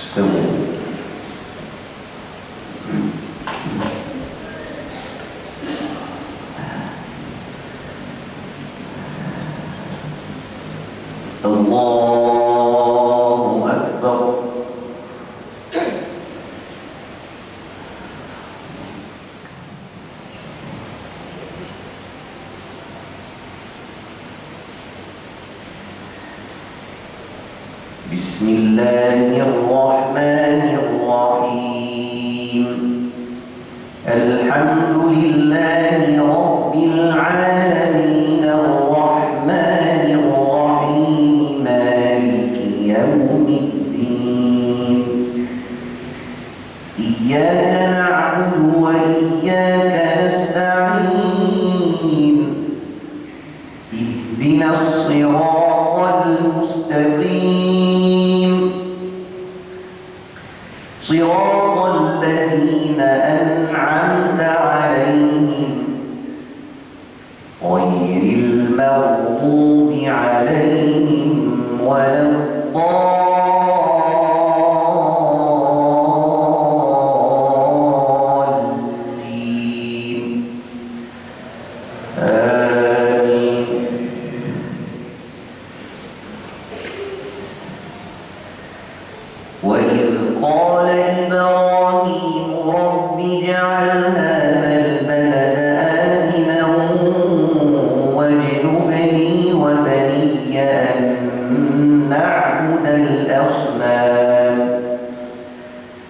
استووا. الله أكبر. بسم الله الرحمن الرحيم. الحمد لله رب العالمين الرحمن الرحيم مالك يوم الدين. إياك نعبد وإياك نستعين. اهدنا الصراط المستقيم صراط الذين أنعمت عليهم غير المغضوب عليهم ولا الضالين. آمين. وإذ قال إبراهيم رب اجعل هذا البلد آمنا واجنبني وبني أن نعبد الأصنام.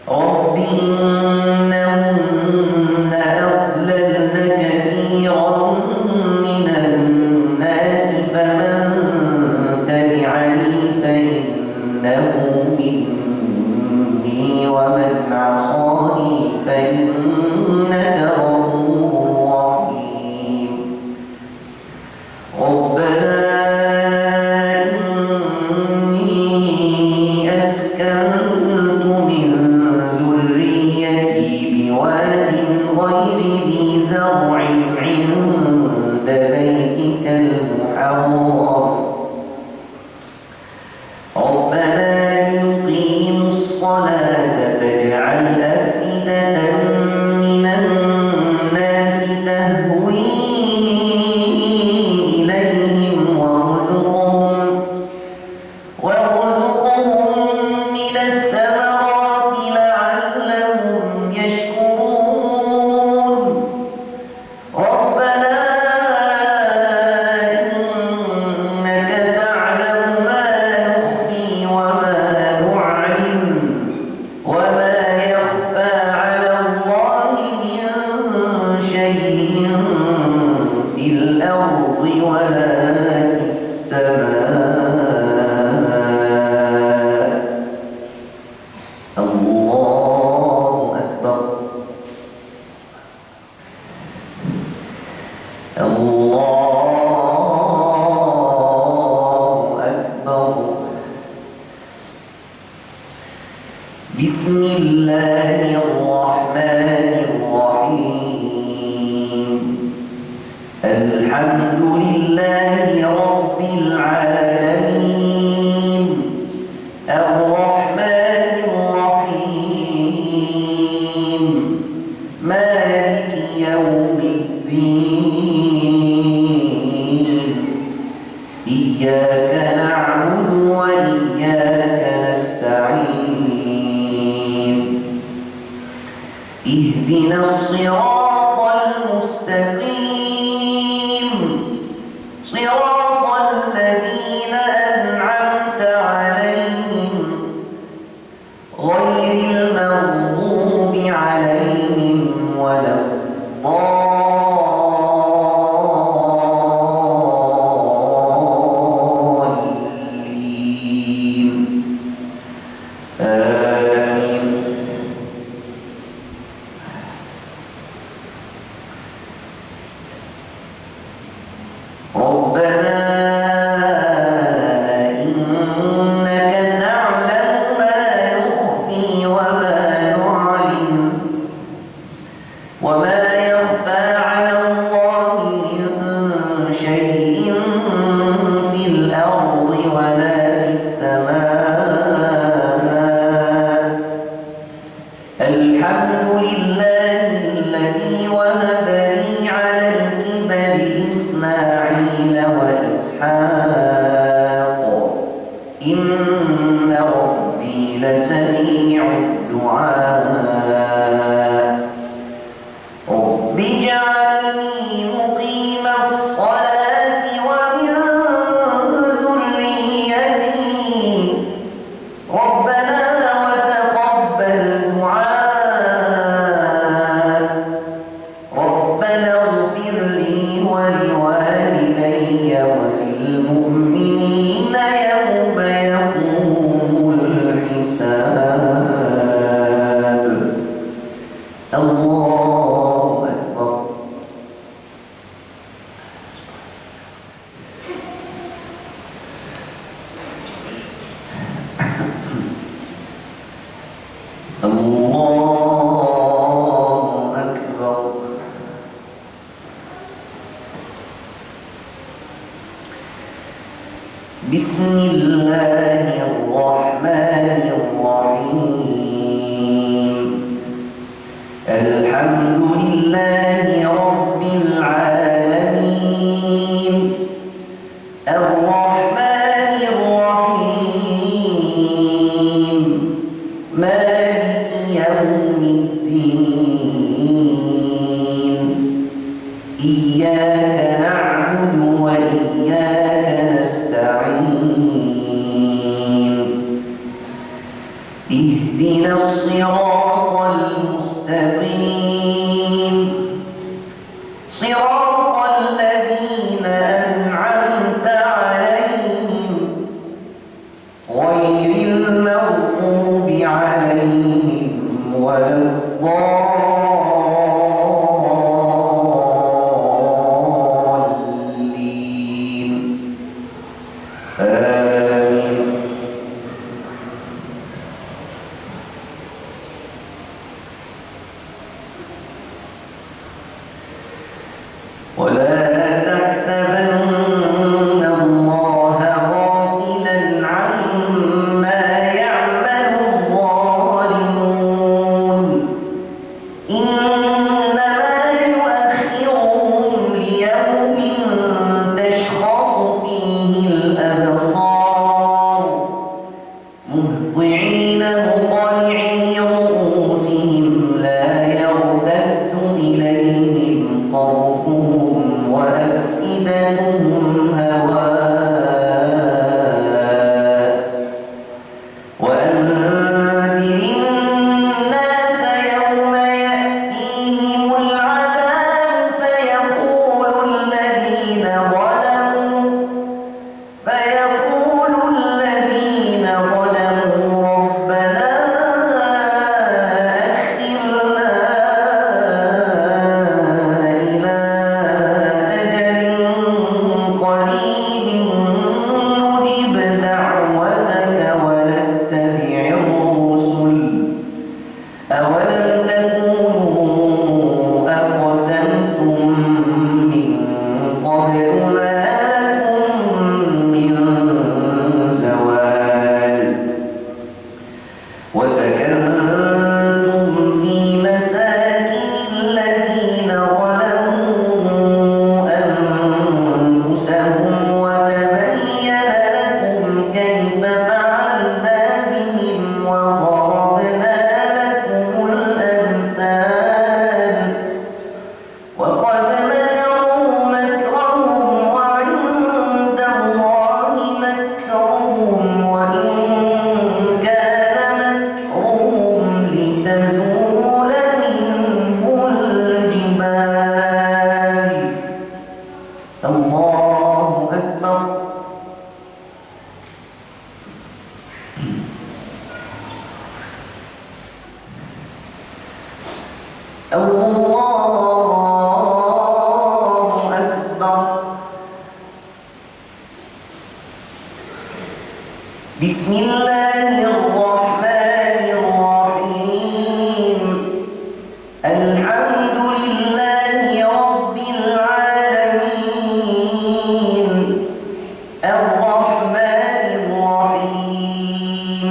رب إنهن أضللن كثيرا من الناس فمن تبعني فإنه مني ومن عصاني فإنك غفور رحيم. ربنا إني أسكنت من ذريتي بواد غير ذي زرع عند بيتك المحرم ربنا ليقيموا الصلاة فاجعل أفئدة من الناس تهوي إليهم وارزقهم من الثمرات لعلهم يشكرون. ربنا إنك تعلم ما نخفي وما نعلن وما يخفى على الله من شيء في الأرض ولا في السماء. الله أكبر. الله أكبر. بسم الله الرحمن الرحيم. الحمد لله رب العالمين الرحمن الرحيم مالك يوم الدين. إياك نعبد وإياك نستعين. اهدنا الصراط المستقيم صراط الذين أنعمت عليهم غير المغضوب عليهم ولا الضالين. آمين. ربنا إنك تعلم ما نخفي وما نعلن وما يخفى على الله من شيء في الأرض ولا في السماء. إن ربي لسميع الدعاء رب اجعلني مقيم الصلاة ومن ذريتي ربنا وتقبل دعاء ربنا اغفر لي ولوالدي وللمؤمنين يوم يقوم الحساب. الله أكبر. الله أكبر. بسم الله الرحمن الرحيم الحمد لله رب العالمين الرحمن الرحيم مالك يوم الدين إياك نعبد وإياك نستعين اهدنا الصراط المستقيم صراط الذين أنعمت عليهم غير المغضوب عليهم ولا الضالين آمين. ولا تحسبن الله غافلا عما يعمل الظالمون إنما يؤخرهم ليوم تشخص فيه الأبصار مهطعين مقنعي رؤوسهم لا يرتد إليهم طرفهم وأفئدتهم هواء وأنذر الناس يوم يأتيهم العذاب فيقول الذين ظلموا ربنا أخرنا إلى أجل قريب نجب دعوتك ونتبع الرسل أولم تكونوا أقسمتم من قبل ما لكم من زوال وسكنتم في مساكن الذين ظلموا أنفسهم وتبين لكم كيف فعلنا بهم وضربنا لكم الأمثال وقد مكروا مكرهم وعند الله مكرهم وإن كان مكرهم لتزول منه الجبال. الله أكبر. الله أكبر. بسم الله الرحمن الرحيم الحمد لله رب العالمين الرحمن الرحيم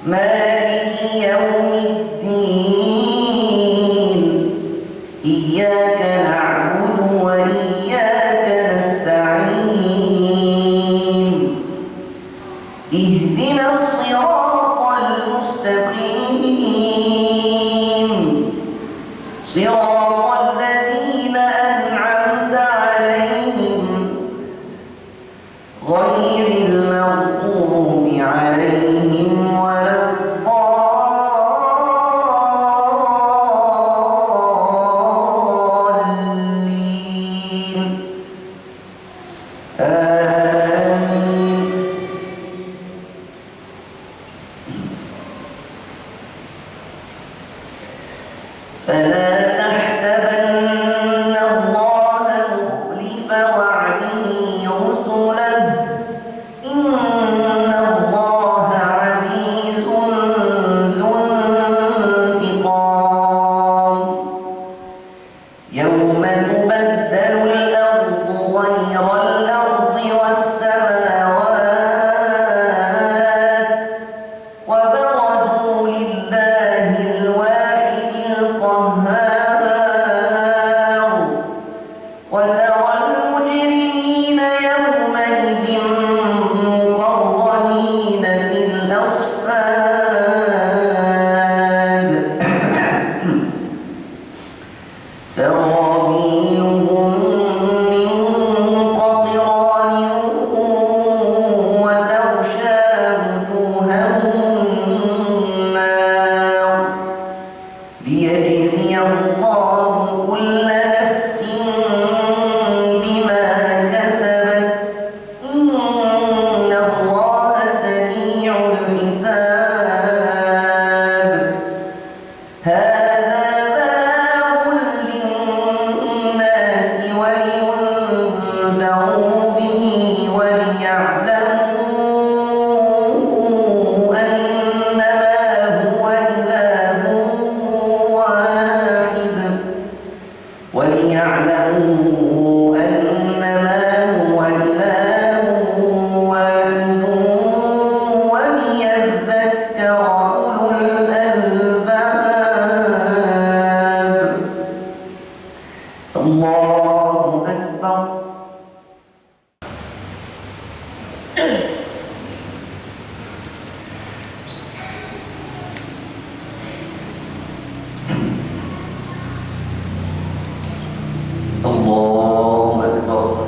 مالك يوم الدين إياك نعبد وإياك نستعين اهدنا الصراط المستقيم صراط الذين أنعمت عليهم غير المغضوب عليهم ولا الضالين آمين. فلا تحسبن الله مخلف وعده رسله إن الله عزيز ذو انتقام يوم تبدل الأرض غير الأرض والسماوات وبرزوا لله الواحد القهار وترى المجرمين يومئذ مقرنين في الأصفاد سرابيلهم من قطران وتغشى وجوههم النار ليجزي الله كل نفس بما كسبت إن الله سريع الحساب هذا بلاغ للناس ولينذروا به وليعلموا أنما هو إله واحد وليذكر أولو الألباب الله أكبر. الله أكبر.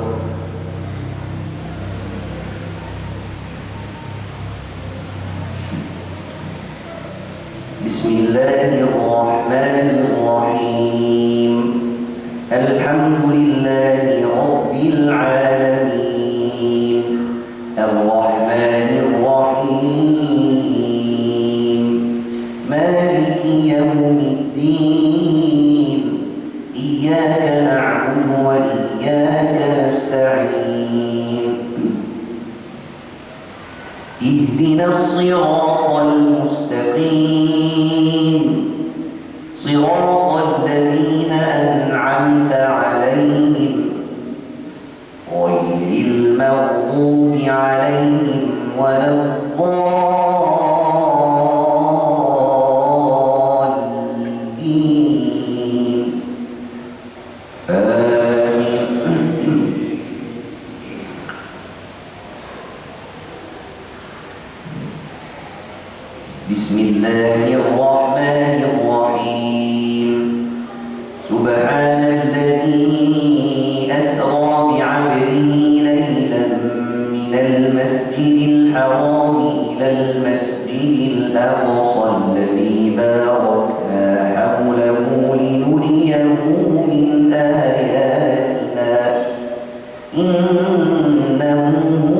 بسم الله الرحمن الرحيم الحمد لله رب العالمين الرحمن الرحيم مالك يوم الدين إياك نعبد وإياك نستعين اهدنا الصراط المستقيم صراط الذين أنعمت عليهم غير المغضوب عليهم ولا الضالين آمين. بسم الله الرحمن الرحيم سبحان الذي أسرى بعبده ليلا من المسجد الحرام إلى المسجد الأقصى الذي باركنا حوله لنريه من آياتنا إنه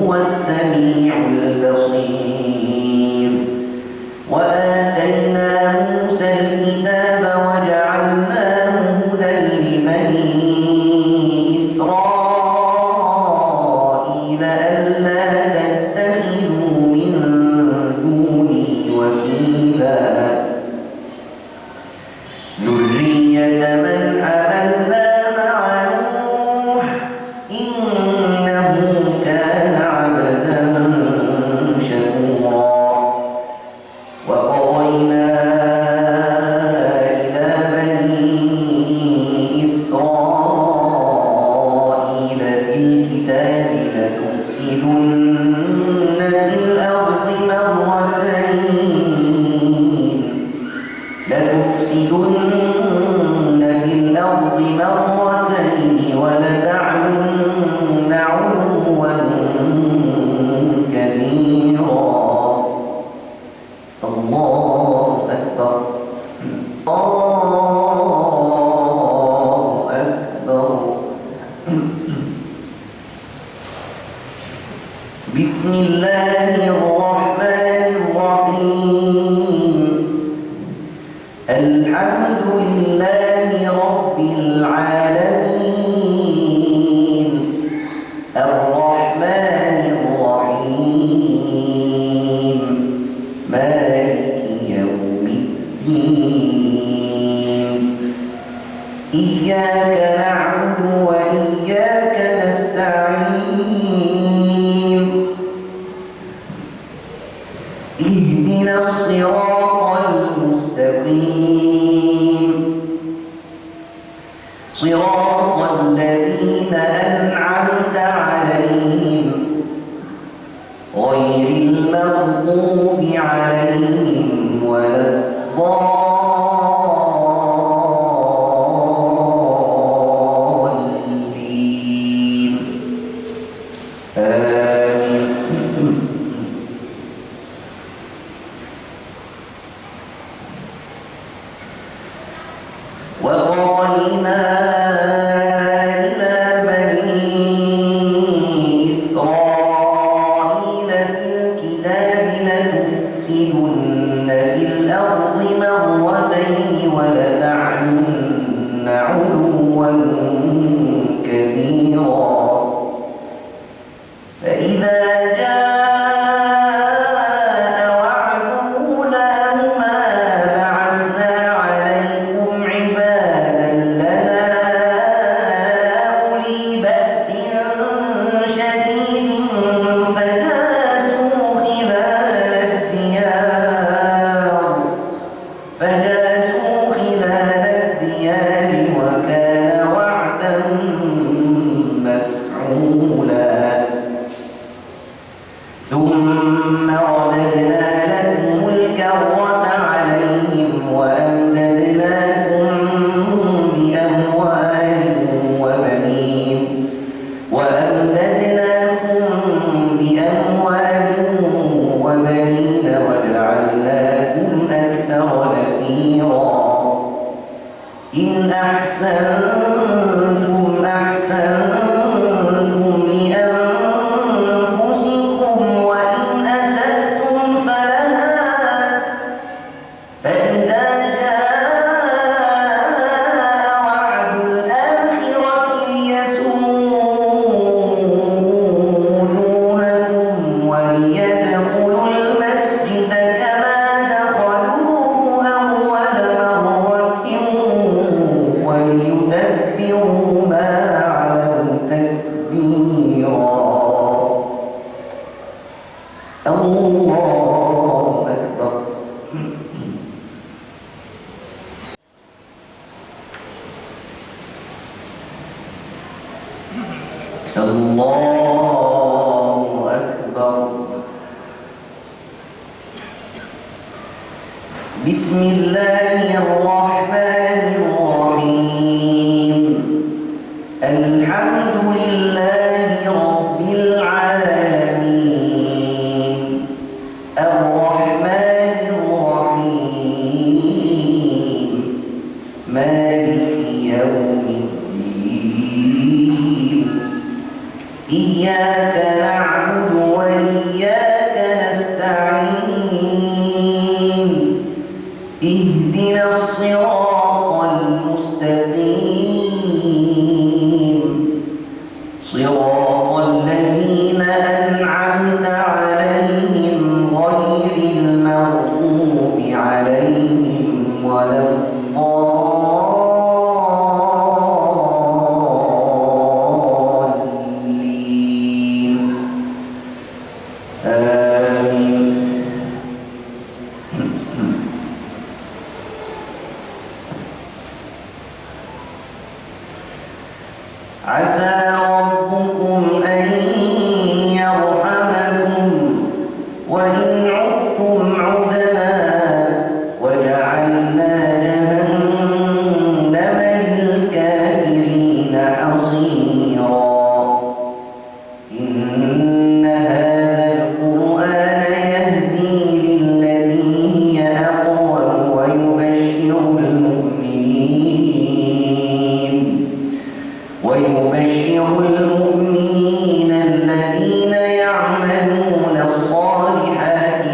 هو السميع البصير وآتينا موسى الكتاب وجعلناه هدى لبني إسرائيل ألا تتخذوا من دوني وكيلا إياك نعبد وإياك نستعين اهدنا الصراط المستقيم صراط الذين أنعمت عليهم غير المغضوب عليهم ولا الضالين آمين. وقضينا إلى بني إسرائيل في الكتاب لتفسدن في الأرض مرتين ولتعلن علوا كبيرا فإذا جاء وعد أولاهما بعثنا عليكم عبادا لنا أولي بأس شديد فجاسوا خلال الديار وكان وعدا مفعولا ثم رددنا لكم الكرة عليهم وأمددناكم بأموال وبنين وجعلناكم أكثر نفيرا إن أحسنتم أحسنتم لأنفسكم وإن أسأتم فلها فإذا جاء وعد الآخرة ليسوءوا وجوهكم وليدخلوا المسجد كما دخلوه أول مرة وليتبروا ما علوا تتبيرا الله أكبر. الله أكبر. بسم الله الرحمن الرحيم الحمد لله رب العالمين الرحمن الرحيم مالك يوم الدين إياك نعبد وإياك نستعين اهدنا الصراط المستقيم صراط الذين أنعمت عليهم غير المغضوب عليهم ولا الضالين آمين. عسى ربكم أن يرحمكم وإن عدتم عدنا وجعلنا جهنم للكافرين حصيرا إن هذا القرآن يهدي للتي هي أقوم ويبشر المؤمنين الذين يعملون الصالحات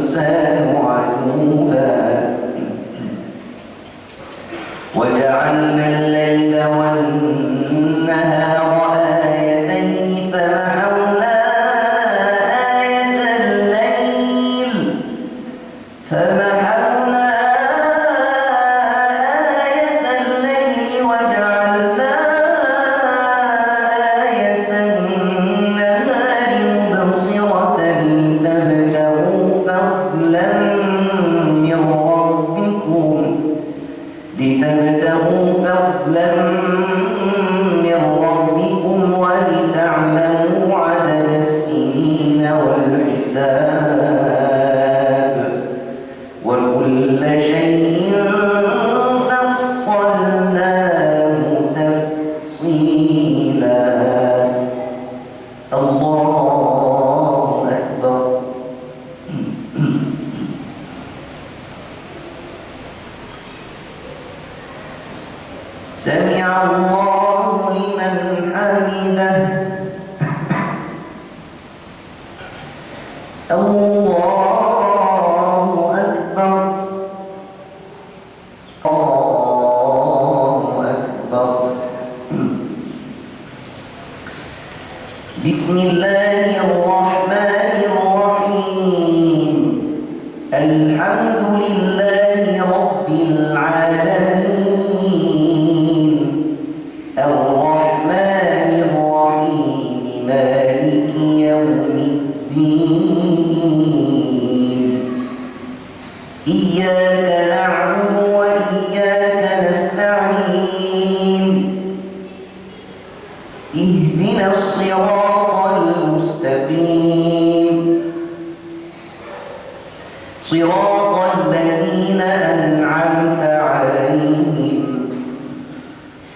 الإنسان عجولا وجعلنا الليل والنهار آيتين فمحونا آية الليل وجعلنا آية النهار مبصرة لتبتغوا فضلا من ربكم ولتعلموا عدد السنين والحساب وكل شيء فصلناه تفصيلا. الله أكبر. سمع الله لمن حمده. الله أكبر. الله أكبر. بسم الله الرحمن الرحيم. الحمد لله رب العالمين الرحمن الرحيم مالك يوم الدين إياك نعبد وإياك نستعين اهدنا الصراط المستقيم صراط الذين أنعمت عليهم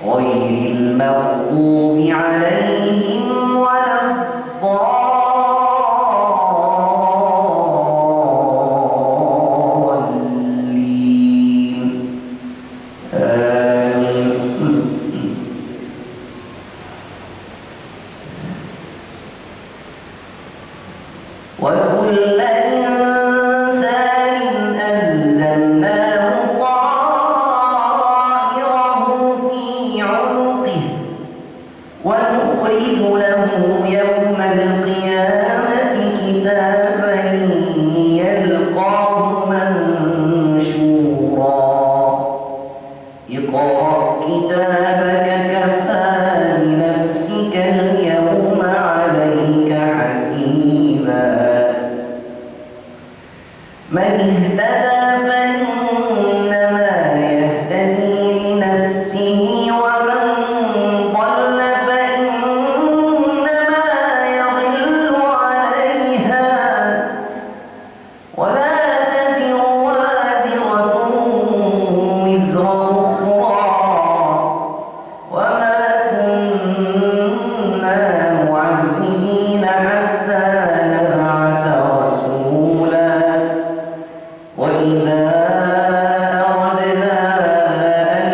غير المغضوب عليهم ولا الضالين آمين. وكل إنسان ألزمناه طائره في عنقه ونخرج له يوم القيامة كتابا يلقاه منشورا اقرأ كتابك كفى بنفسك اليوم عليك حسيبا. من اهتدى فإنما يهتدي لنفسه ومن ضل فإنما يضل عليها ولا تزر وازرة وزر أخرى وما كنا معذبين حتى نبعث رسولا. وإذا أردنا أن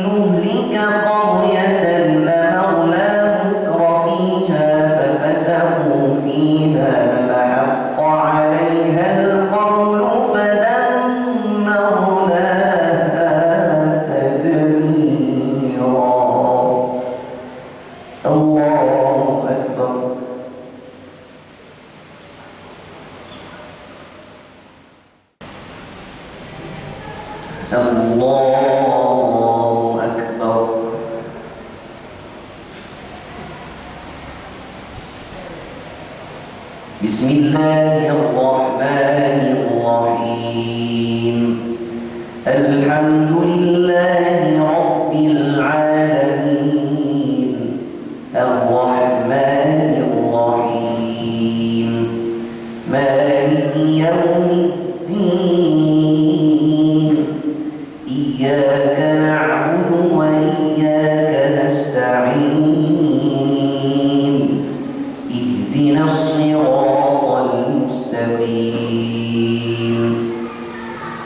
نهلك قرية أمرنا مترفيها ففسقوا فيها فحق عليها القول فدمرناها تدميرا. الله أكبر. الله أكبر. بسم الله الرحمن الرحيم. الحمد لله رب العالمين الرحمن الرحيم مالك يوم الدين إياك نعبد وإياك نستعين اهدنا الصراط المستقيم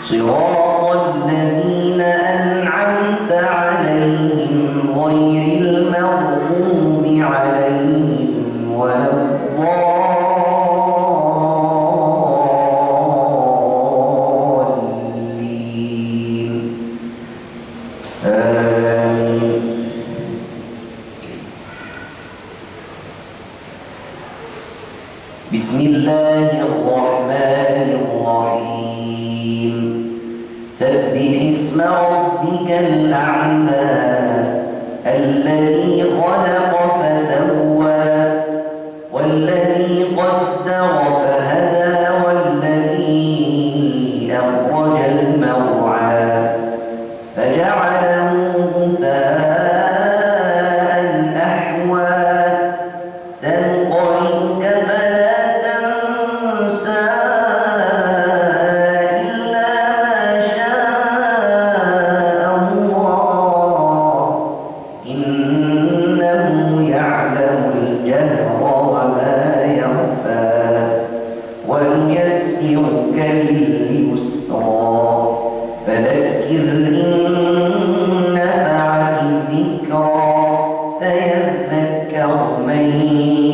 صراط الذين أنعمت عليهم غير المغضوب عليهم ولا الضالين ربك الأعلى الذي خلق فسوى والذي قدر فهدى والذي أخرج المرعى فجعله غثاء أحوى سنقرئك فلا تنسى إلا ما شاء الله إنه يعلم الجهر وما يخفى ونيسرك لليسرى فذكر إن نفعت الذكرى سيذكر من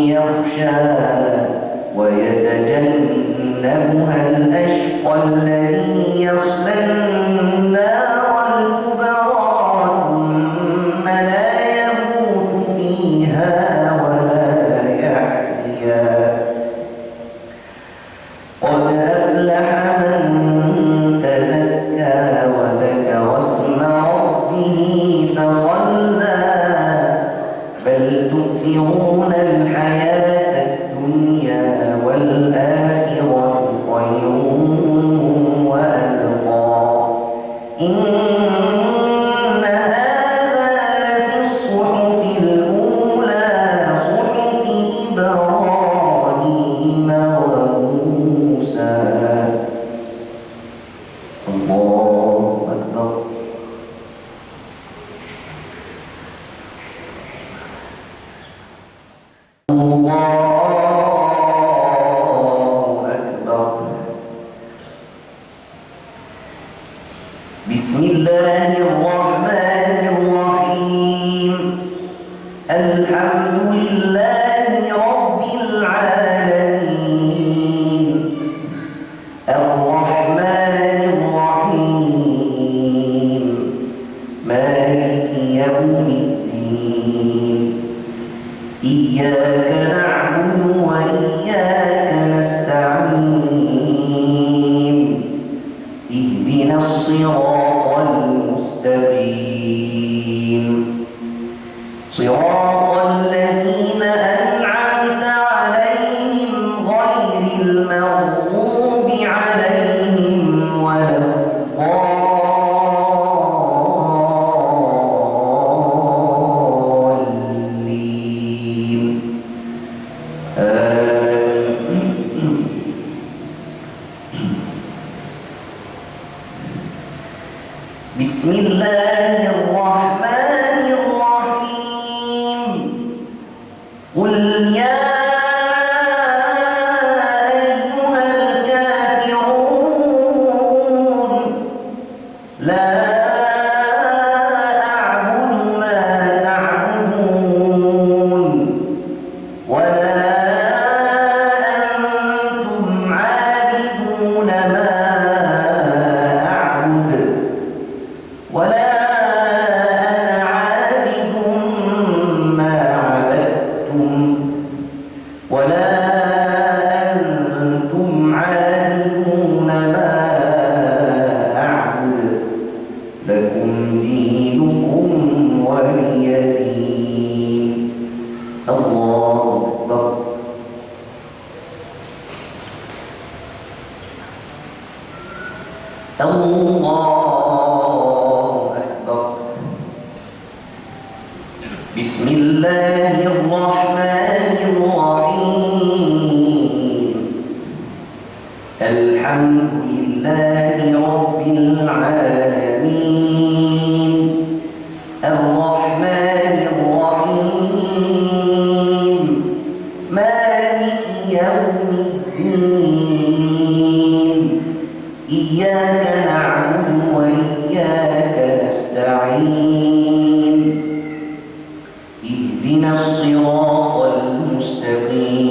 يخشى ويتجنبها الأشقى الذي يصلى النار الكبرى ثم لا يموت فيها ولا يحيا قد أفلح من تزكى وذكر اسم ربه فصلى بل تؤثرون الحياة الدنيا والآخرة خير وأبقى إن هذا لفي الصحف الأولى صحف إبراهيم وموسى الله أكبر الله أكبر بسم الله الرحمن الرحيم الحمد لله رب العالمين الرحمن الرحيم مالك يوم الدين إياك نعبد وإياك نستعين اهدنا الصراط المستقيم صراط الذين أنعمت عليهم غير المغضوب عليهم ولا الضالين بسم الله الرحمن الرحيم قل يا أيها الكافرون لا أعبد ما تعبدون ولا أنتم عابدون ما أعبد ولا أنا عابد ما عبدتم ولا أنتم عابدون ما أعبد لكم دينكم ولي دين الله أكبر الله أكبر بسم الله الرحمن الرحيم الحمد لله رب العالمين الرحمن الرحيم مالك يوم الدين إياك نعبد وإياك نستعين اهدنا الصراط المستقيم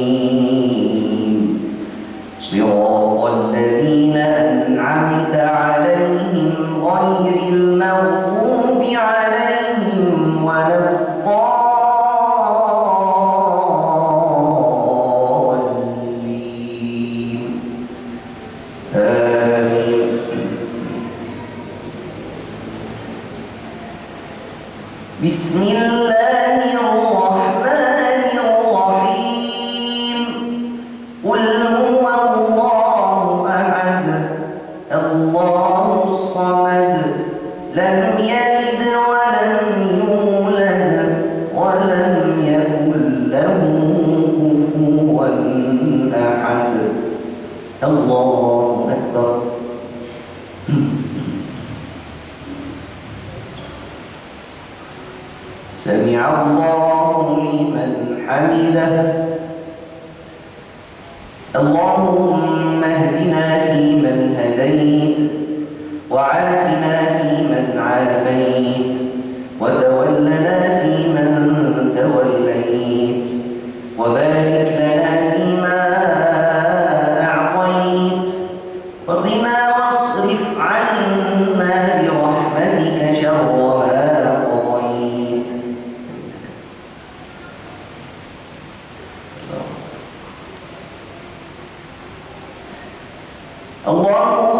صراط الذين أنعمت عليهم غير المغضوب عليهم ولا الضالين آمين بسم الله الرحمن الرحيم قل هو الله أحد الله الصمد لم يلد ولم يولد ولم يكن له كفوا أحد الله أكبر. سمع الله لمن حمده. اللهم اهدنا فيمن هديت وعافنا فيمن عافيت وتولنا فيمن توليت وبارك لنا فيما أعطيت وقنا واصرف عنا برحمتك شر ما قضيت. اللهم